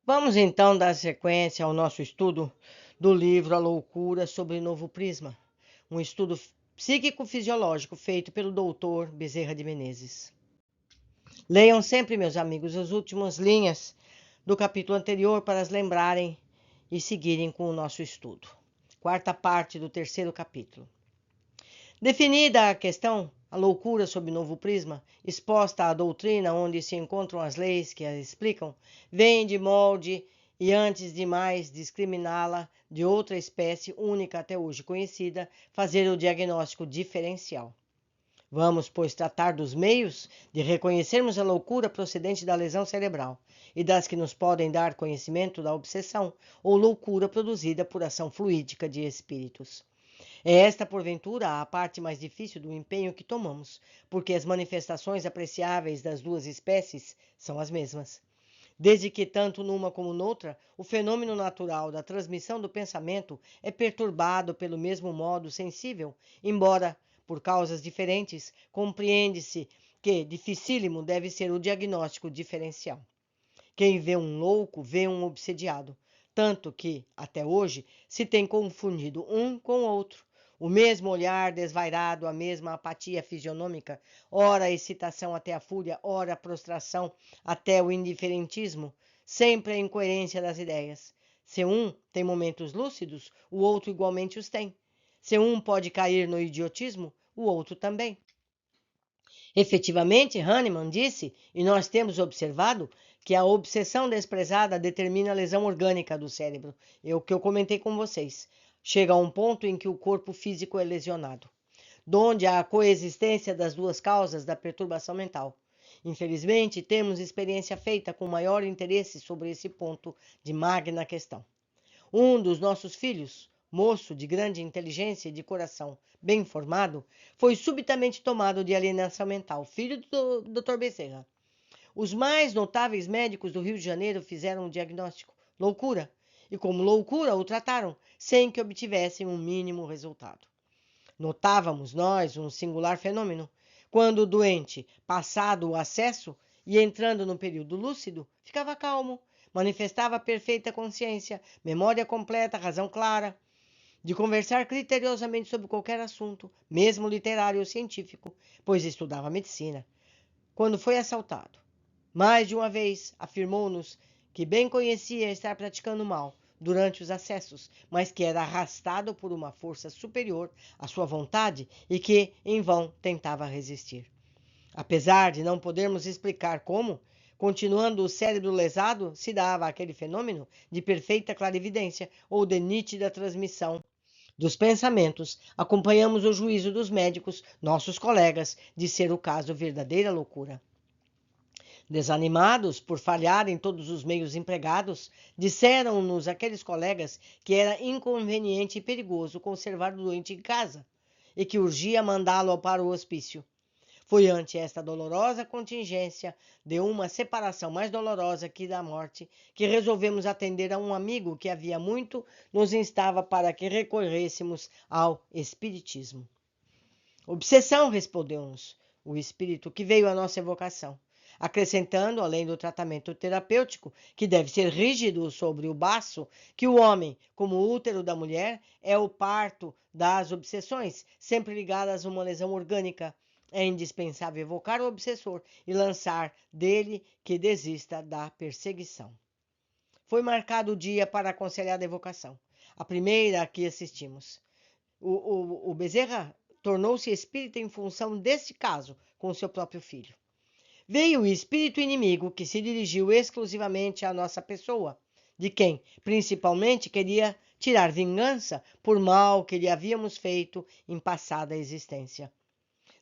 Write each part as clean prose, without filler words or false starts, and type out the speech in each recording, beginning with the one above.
Vamos então dar sequência ao nosso estudo do livro A Loucura sobre Novo Prisma, um estudo psíquico-fisiológico feito pelo doutor Bezerra de Menezes. Leiam sempre, meus amigos, as últimas linhas do capítulo anterior para as lembrarem e seguirem com o nosso estudo. Quarta parte do terceiro capítulo. Definida a questão, a loucura sob novo prisma, exposta à doutrina onde se encontram as leis que a explicam, vem de molde e, antes de mais discriminá-la de outra espécie única até hoje conhecida, fazer o diagnóstico diferencial. Vamos, pois, tratar dos meios de reconhecermos a loucura procedente da lesão cerebral e das que nos podem dar conhecimento da obsessão ou loucura produzida por ação fluídica de espíritos. É esta, porventura, a parte mais difícil do empenho que tomamos, porque as manifestações apreciáveis das duas espécies são as mesmas. Desde que, tanto numa como noutra, o fenômeno natural da transmissão do pensamento é perturbado pelo mesmo modo sensível, embora, por causas diferentes, compreende-se que dificílimo deve ser o diagnóstico diferencial. Quem vê um louco vê um obsediado, tanto que, até hoje, se tem confundido um com o outro. O mesmo olhar desvairado, a mesma apatia fisionômica, ora a excitação até a fúria, ora a prostração até o indiferentismo, sempre a incoerência das ideias. Se um tem momentos lúcidos, o outro igualmente os tem. Se um pode cair no idiotismo, o outro também. Efetivamente, Hahnemann disse, e nós temos observado, que a obsessão desprezada determina a lesão orgânica do cérebro. É o que eu comentei com vocês. Chega a um ponto em que o corpo físico é lesionado, donde há a coexistência das duas causas da perturbação mental. Infelizmente, temos experiência feita com maior interesse sobre esse ponto de magna questão. Um dos nossos filhos, moço de grande inteligência e de coração bem formado, foi subitamente tomado de alienação mental, filho do Dr. Bezerra. Os mais notáveis médicos do Rio de Janeiro fizeram um diagnóstico, loucura, e como loucura o trataram, sem que obtivessem um mínimo resultado. Notávamos nós um singular fenômeno. Quando o doente, passado o acesso e entrando no período lúcido, ficava calmo, manifestava perfeita consciência, memória completa, razão clara, de conversar criteriosamente sobre qualquer assunto, mesmo literário ou científico, pois estudava medicina. Quando foi assaltado, mais de uma vez afirmou-nos que bem conhecia estar praticando mal durante os acessos, mas que era arrastado por uma força superior à sua vontade e que, em vão, tentava resistir. Apesar de não podermos explicar como, continuando o cérebro lesado, se dava aquele fenômeno de perfeita clarividência ou de nítida transmissão dos pensamentos, acompanhamos o juízo dos médicos, nossos colegas, de ser o caso verdadeira loucura. Desanimados por falhar em todos os meios empregados, disseram-nos aqueles colegas que era inconveniente e perigoso conservar o doente em casa e que urgia mandá-lo para o hospício. Foi ante esta dolorosa contingência de uma separação mais dolorosa que da morte que resolvemos atender a um amigo que havia muito nos instava para que recorrêssemos ao espiritismo. Obsessão, respondeu-nos o espírito que veio à nossa evocação, acrescentando, além do tratamento terapêutico, que deve ser rígido sobre o baço, que o homem, como o útero da mulher, é o parto das obsessões, sempre ligadas a uma lesão orgânica. É indispensável evocar o obsessor e lançar dele que desista da perseguição. Foi marcado o dia para a aconselhada evocação, a primeira a que assistimos. O Bezerra tornou-se espírita em função deste caso com seu próprio filho. Veio o espírito inimigo que se dirigiu exclusivamente à nossa pessoa, de quem, principalmente, queria tirar vingança por mal que lhe havíamos feito em passada existência.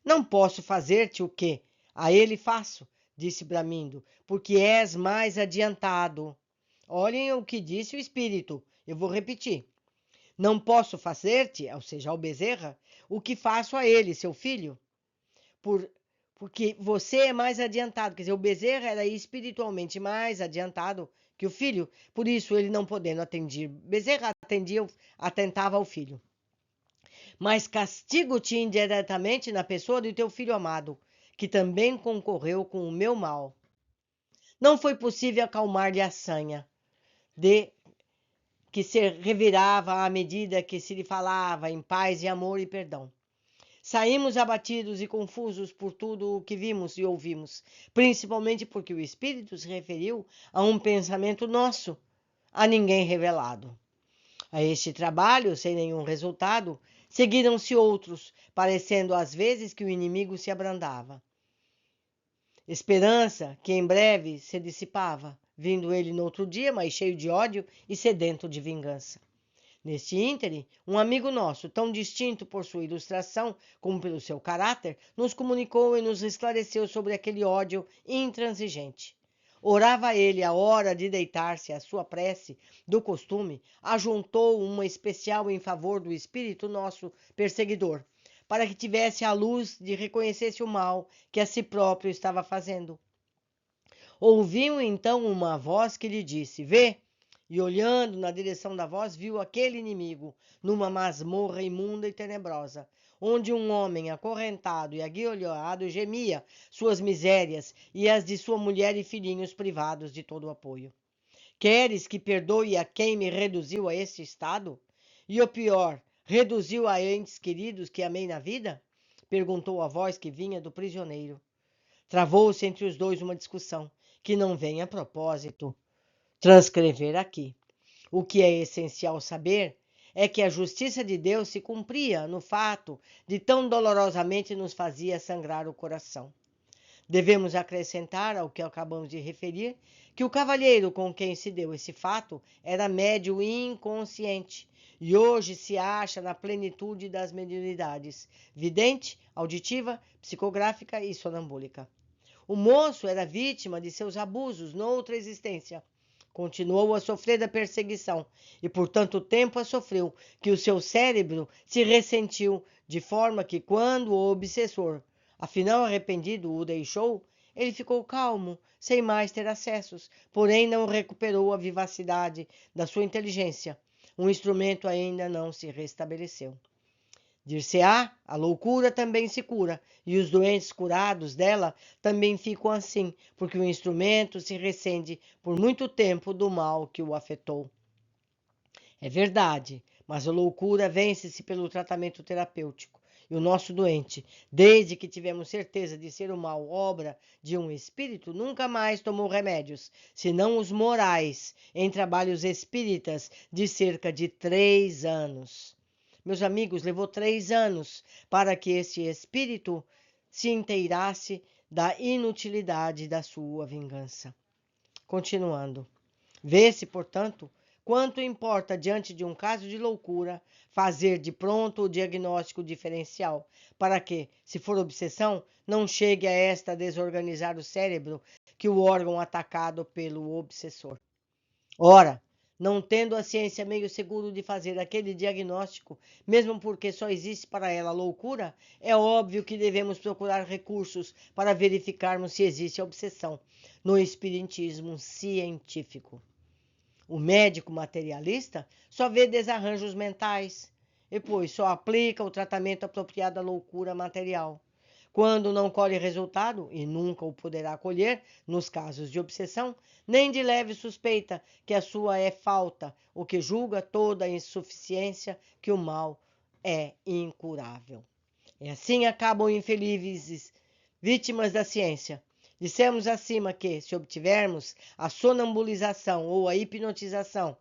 Não posso fazer-te o que a ele faço, disse bramindo, porque és mais adiantado. Olhem o que disse o espírito, eu vou repetir. Não posso fazer-te, ou seja, ao Bezerra, o que faço a ele, seu filho, porque você é mais adiantado. Quer dizer, o Bezerra era espiritualmente mais adiantado que o filho, por isso ele não podendo atender. Bezerra atentava ao filho. Mas castigo-te indiretamente na pessoa do teu filho amado, que também concorreu com o meu mal. Não foi possível acalmar-lhe a sanha. de que se revirava à medida que se lhe falava em paz e amor e perdão. Saímos abatidos e confusos por tudo o que vimos e ouvimos, principalmente porque o Espírito se referiu a um pensamento nosso, a ninguém revelado. A este trabalho, sem nenhum resultado, seguiram-se outros, parecendo às vezes que o inimigo se abrandava. Esperança que em breve se dissipava, vindo ele no outro dia mais cheio de ódio e sedento de vingança. Neste íntere, um amigo nosso, tão distinto por sua ilustração como pelo seu caráter, nos comunicou e nos esclareceu sobre aquele ódio intransigente. Orava ele à hora de deitar-se à sua prece do costume, ajuntou uma especial em favor do espírito nosso perseguidor, para que tivesse a luz de reconhecesse o mal que a si próprio estava fazendo. Ouviu então uma voz que lhe disse: Vê! E olhando na direção da voz, viu aquele inimigo numa masmorra imunda e tenebrosa, onde um homem acorrentado e aguilhoado gemia suas misérias e as de sua mulher e filhinhos privados de todo o apoio. Queres que perdoe a quem me reduziu a esse estado? E o pior, reduziu a entes queridos que amei na vida? Perguntou a voz que vinha do prisioneiro. Travou-se entre os dois uma discussão, que não vem a propósito transcrever aqui. O que é essencial saber é que a justiça de Deus se cumpria no fato de tão dolorosamente nos fazia sangrar o coração. Devemos acrescentar ao que acabamos de referir que o cavalheiro com quem se deu esse fato era médio inconsciente e hoje se acha na plenitude das mediunidades, vidente, auditiva, psicográfica e sonambúlica. O moço era vítima de seus abusos noutra existência. Continuou a sofrer da perseguição e por tanto tempo a sofreu que o seu cérebro se ressentiu, de forma que quando o obsessor, afinal arrependido, o deixou, ele ficou calmo, sem mais ter acessos, porém não recuperou a vivacidade da sua inteligência. O instrumento ainda não se restabeleceu. Dir-se-á, a loucura também se cura, e os doentes curados dela também ficam assim, porque o instrumento se ressente por muito tempo do mal que o afetou. É verdade, mas a loucura vence-se pelo tratamento terapêutico. E o nosso doente, desde que tivemos certeza de ser o mal obra de um espírito, nunca mais tomou remédios, senão os morais, em trabalhos espíritas de cerca de 3 anos. Meus amigos, levou 3 anos para que esse espírito se inteirasse da inutilidade da sua vingança. Continuando. Vê-se, portanto, quanto importa, diante de um caso de loucura, fazer de pronto o diagnóstico diferencial, para que, se for obsessão, não chegue a esta desorganizar o cérebro que o órgão atacado pelo obsessor. Ora, não tendo a ciência meio seguro de fazer aquele diagnóstico, mesmo porque só existe para ela loucura, é óbvio que devemos procurar recursos para verificarmos se existe a obsessão no espiritismo científico. O médico materialista só vê desarranjos mentais e, pois, só aplica o tratamento apropriado à loucura material. Quando não colhe resultado, e nunca o poderá colher nos casos de obsessão, nem de leve suspeita que a sua é falta, o que julga toda a insuficiência que o mal é incurável. E assim acabam infelizes vítimas da ciência. Dissemos acima que, se obtivermos a sonambulização ou a hipnotização,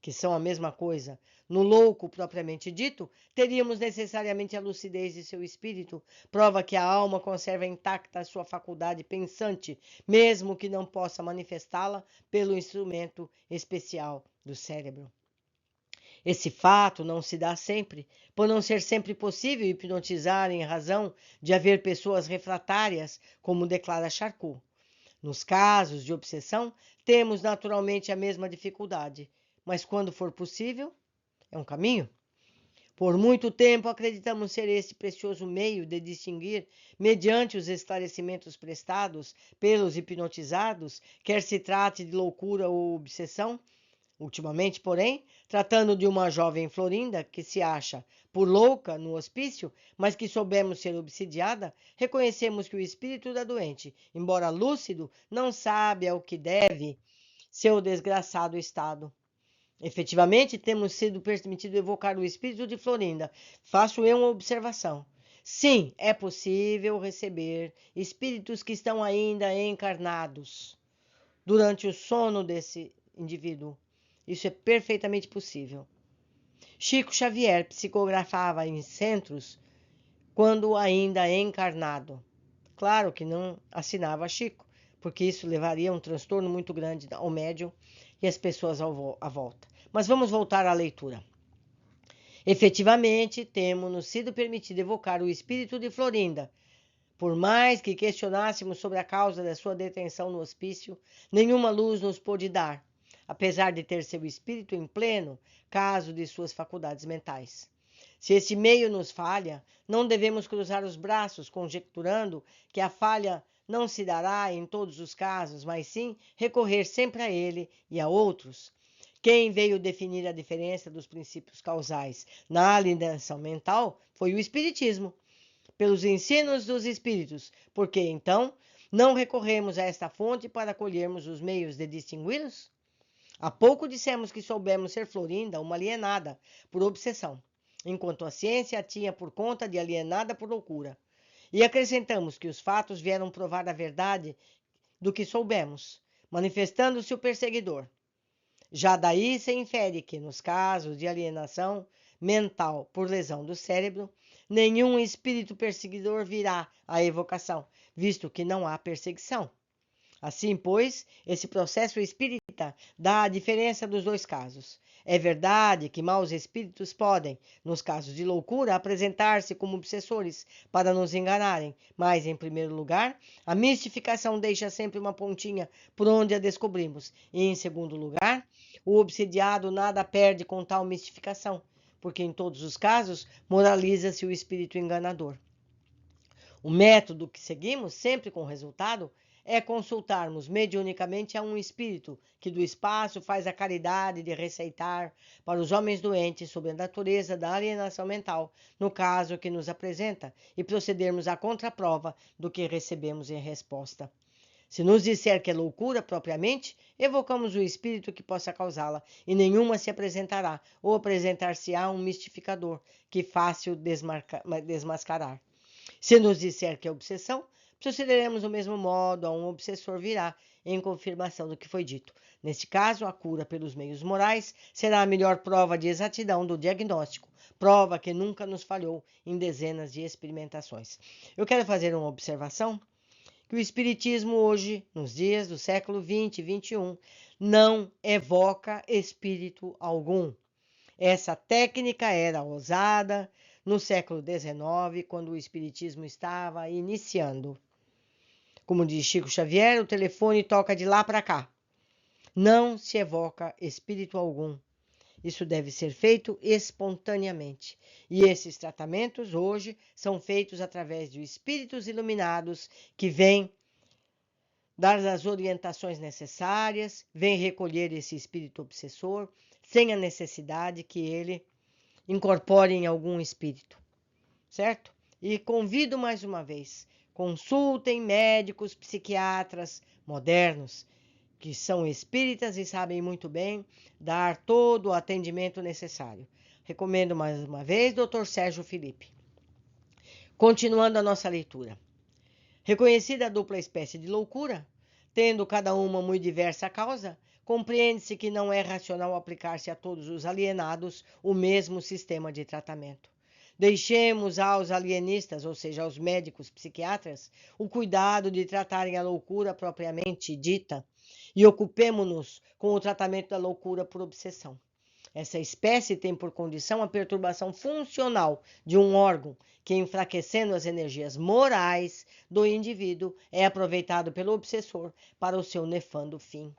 que são a mesma coisa, no louco propriamente dito, teríamos necessariamente a lucidez de seu espírito, prova que a alma conserva intacta a sua faculdade pensante, mesmo que não possa manifestá-la pelo instrumento especial do cérebro. Esse fato não se dá sempre, por não ser sempre possível hipnotizar em razão de haver pessoas refratárias, como declara Charcot. Nos casos de obsessão, temos naturalmente a mesma dificuldade, mas quando for possível, é um caminho. Por muito tempo acreditamos ser esse precioso meio de distinguir, mediante os esclarecimentos prestados pelos hipnotizados, quer se trate de loucura ou obsessão. Ultimamente, porém, tratando de uma jovem Florinda que se acha por louca no hospício, mas que soubemos ser obsidiada, reconhecemos que o espírito da doente, embora lúcido, não sabe ao que deve seu desgraçado estado. Efetivamente, temos sido permitido evocar o espírito de Florinda. Faço eu uma observação. Sim, é possível receber espíritos que estão ainda encarnados durante o sono desse indivíduo. Isso é perfeitamente possível. Chico Xavier psicografava em centros quando ainda encarnado. Claro que não assinava Chico, porque isso levaria a um transtorno muito grande ao médium e às pessoas à volta. Mas vamos voltar à leitura. Efetivamente, temos-nos sido permitido evocar o espírito de Florinda. Por mais que questionássemos sobre a causa da sua detenção no hospício, nenhuma luz nos pôde dar, apesar de ter seu espírito em pleno caso de suas faculdades mentais. Se esse meio nos falha, não devemos cruzar os braços, conjecturando que a falha não se dará em todos os casos, mas sim recorrer sempre a ele e a outros. Quem veio definir a diferença dos princípios causais na alienação mental foi o Espiritismo, pelos ensinos dos Espíritos, porque então não recorremos a esta fonte para colhermos os meios de distingui-los? Há pouco dissemos que soubemos ser Florinda uma alienada por obsessão, enquanto a ciência a tinha por conta de alienada por loucura. E acrescentamos que os fatos vieram provar a verdade do que soubemos, manifestando-se o perseguidor. Já daí se infere que, nos casos de alienação mental por lesão do cérebro, nenhum espírito perseguidor virá à evocação, visto que não há perseguição. Assim, pois, esse processo espírita dá a diferença dos dois casos. É verdade que maus espíritos podem, nos casos de loucura, apresentar-se como obsessores para nos enganarem, mas, em primeiro lugar, a mistificação deixa sempre uma pontinha por onde a descobrimos, e, em segundo lugar, o obsidiado nada perde com tal mistificação, porque, em todos os casos, moraliza-se o espírito enganador. O método que seguimos, sempre com resultado, é consultarmos mediunicamente a um espírito que do espaço faz a caridade de receitar para os homens doentes sobre a natureza da alienação mental, no caso que nos apresenta, e procedermos à contraprova do que recebemos em resposta. Se nos disser que é loucura propriamente, evocamos o espírito que possa causá-la, e nenhuma se apresentará, ou apresentar-se-á um mistificador, que fácil desmascarar. Se nos disser que é obsessão, procederemos do mesmo modo, a um obsessor virá em confirmação do que foi dito. Neste caso, a cura pelos meios morais será a melhor prova de exatidão do diagnóstico, prova que nunca nos falhou em dezenas de experimentações. Eu quero fazer uma observação que o Espiritismo hoje, nos dias do século 20 e 21, não evoca espírito algum. Essa técnica era usada no século XIX, quando o Espiritismo estava iniciando. Como diz Chico Xavier, o telefone toca de lá para cá. Não se evoca espírito algum. Isso deve ser feito espontaneamente. E esses tratamentos hoje são feitos através de espíritos iluminados que vêm dar as orientações necessárias, vêm recolher esse espírito obsessor, sem a necessidade que ele incorpore em algum espírito, certo? E convido mais uma vez, consultem médicos, psiquiatras modernos, que são espíritas e sabem muito bem dar todo o atendimento necessário. Recomendo mais uma vez, Dr. Sérgio Felipe. Continuando a nossa leitura. Reconhecida a dupla espécie de loucura, tendo cada uma muito diversa causa, compreende-se que não é racional aplicar-se a todos os alienados o mesmo sistema de tratamento. Deixemos aos alienistas, ou seja, aos médicos psiquiatras, o cuidado de tratarem a loucura propriamente dita e ocupemo-nos com o tratamento da loucura por obsessão. Essa espécie tem por condição a perturbação funcional de um órgão que, enfraquecendo as energias morais do indivíduo, é aproveitado pelo obsessor para o seu nefando fim.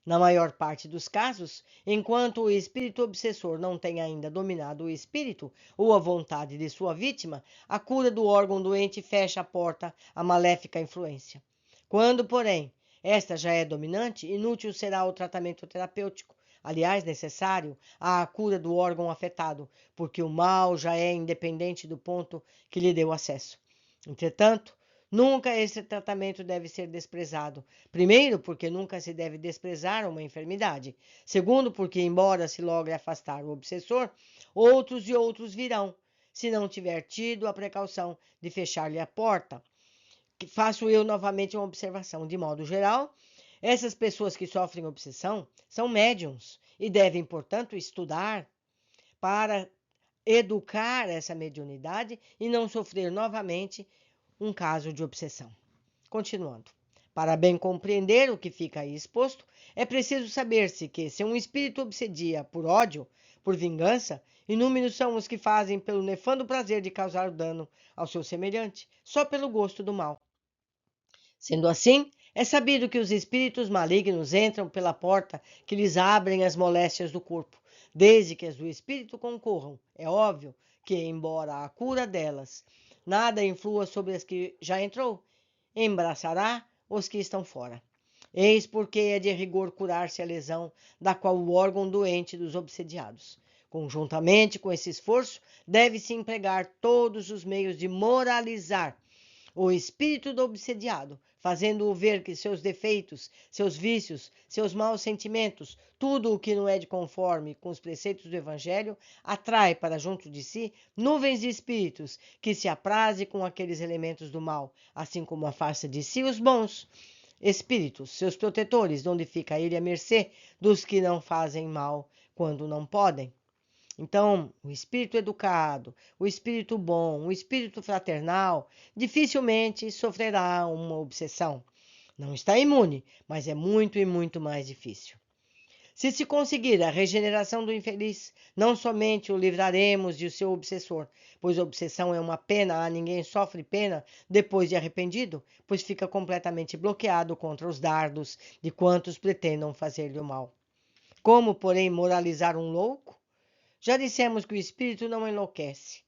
Na maior parte dos casos, enquanto o espírito obsessor não tem ainda dominado o espírito ou a vontade de sua vítima, a cura do órgão doente fecha a porta à maléfica influência. Quando, porém, esta já é dominante, inútil será o tratamento terapêutico, aliás, necessário à cura do órgão afetado, porque o mal já é independente do ponto que lhe deu acesso. Entretanto, Nunca esse tratamento deve ser desprezado. Primeiro, porque nunca se deve desprezar uma enfermidade. Segundo, porque, embora se logre afastar o obsessor, outros e outros virão, se não tiver tido a precaução de fechar-lhe a porta. Faço eu novamente uma observação. De modo geral, essas pessoas que sofrem obsessão são médiums e devem, portanto, estudar para educar essa mediunidade e não sofrer novamente um caso de obsessão. Continuando. Para bem compreender o que fica aí exposto, é preciso saber-se que, se um espírito obsedia por ódio, por vingança, inúmeros são os que fazem pelo nefando prazer de causar dano ao seu semelhante, só pelo gosto do mal. Sendo assim, é sabido que os espíritos malignos entram pela porta que lhes abrem as moléstias do corpo, desde que as do espírito concorram. É óbvio que, embora a cura delas nada influa sobre as que já entrou, embaraçará os que estão fora. Eis porque é de rigor curar-se a lesão da qual o órgão doente dos obsediados. Conjuntamente com esse esforço, deve-se empregar todos os meios de moralizar o espírito do obsediado, fazendo-o ver que seus defeitos, seus vícios, seus maus sentimentos, tudo o que não é de conforme com os preceitos do Evangelho, atrai para junto de si nuvens de espíritos que se aprazem com aqueles elementos do mal, assim como afasta de si os bons espíritos, seus protetores, onde fica ele à mercê dos que não fazem mal quando não podem. Então, o espírito educado, o espírito bom, o espírito fraternal, dificilmente sofrerá uma obsessão. Não está imune, mas é muito e muito mais difícil. Se conseguir a regeneração do infeliz, não somente o livraremos de seu obsessor, pois a obsessão é uma pena, ninguém sofre pena depois de arrependido, pois fica completamente bloqueado contra os dardos de quantos pretendam fazer-lhe o mal. Como, porém, moralizar um louco? Já dissemos que o espírito não enlouquece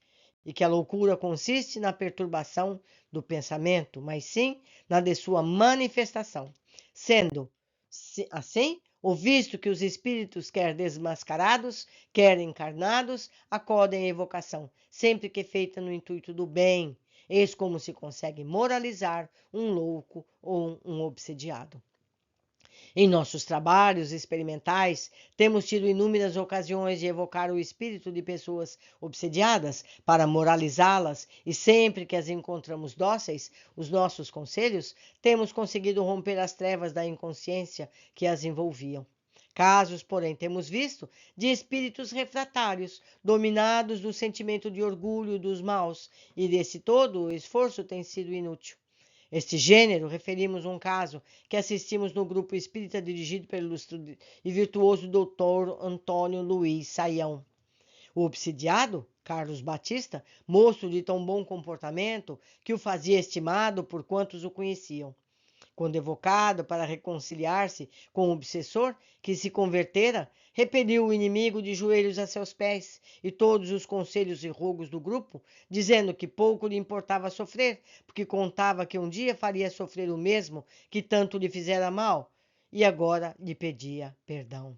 e que a loucura consiste na perturbação do pensamento, mas sim na de sua manifestação. Sendo assim, o visto que os espíritos, quer desmascarados, quer encarnados, acodem à evocação, sempre que feita no intuito do bem. Eis como se consegue moralizar um louco ou um obsediado. Em nossos trabalhos experimentais, temos tido inúmeras ocasiões de evocar o espírito de pessoas obsediadas para moralizá-las, e sempre que as encontramos dóceis, os nossos conselhos, temos conseguido romper as trevas da inconsciência que as envolviam. Casos, porém, temos visto de espíritos refratários, dominados do sentimento de orgulho dos maus, e desse todo o esforço tem sido inútil. Este gênero, referimos um caso que assistimos no grupo espírita dirigido pelo ilustre e virtuoso doutor Antônio Luiz Saião. O obsidiado, Carlos Batista, moço de tão bom comportamento que o fazia estimado por quantos o conheciam. Quando evocado para reconciliar-se com o obsessor que se convertera, repeliu o inimigo de joelhos a seus pés e todos os conselhos e rogos do grupo, dizendo que pouco lhe importava sofrer, porque contava que um dia faria sofrer o mesmo que tanto lhe fizera mal, e agora lhe pedia perdão.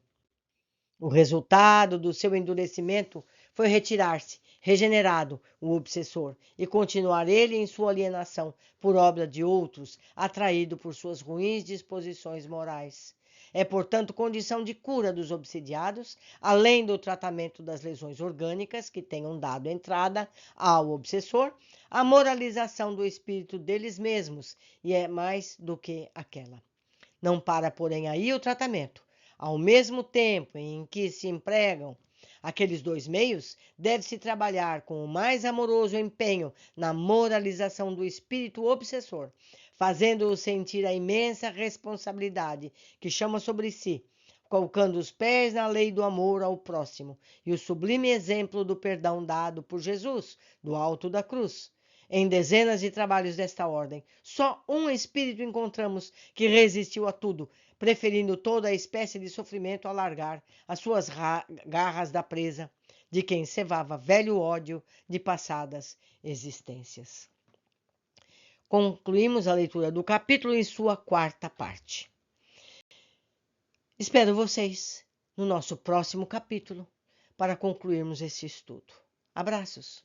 O resultado do seu endurecimento foi retirar-se, regenerado, o obsessor, e continuar ele em sua alienação por obra de outros, atraído por suas ruins disposições morais. É, portanto, condição de cura dos obsidiados, além do tratamento das lesões orgânicas que tenham dado entrada ao obsessor, a moralização do espírito deles mesmos, e é mais do que aquela. Não para, porém, aí o tratamento. Ao mesmo tempo em que se empregam aqueles dois meios, deve-se trabalhar com o mais amoroso empenho na moralização do espírito obsessor, fazendo-o sentir a imensa responsabilidade que chama sobre si, colocando os pés na lei do amor ao próximo e o sublime exemplo do perdão dado por Jesus, do alto da cruz. Em dezenas de trabalhos desta ordem, só um espírito encontramos que resistiu a tudo, preferindo toda a espécie de sofrimento a largar as suas garras da presa, de quem cevava velho ódio de passadas existências. Concluímos a leitura do capítulo em sua quarta parte. Espero vocês no nosso próximo capítulo para concluirmos esse estudo. Abraços!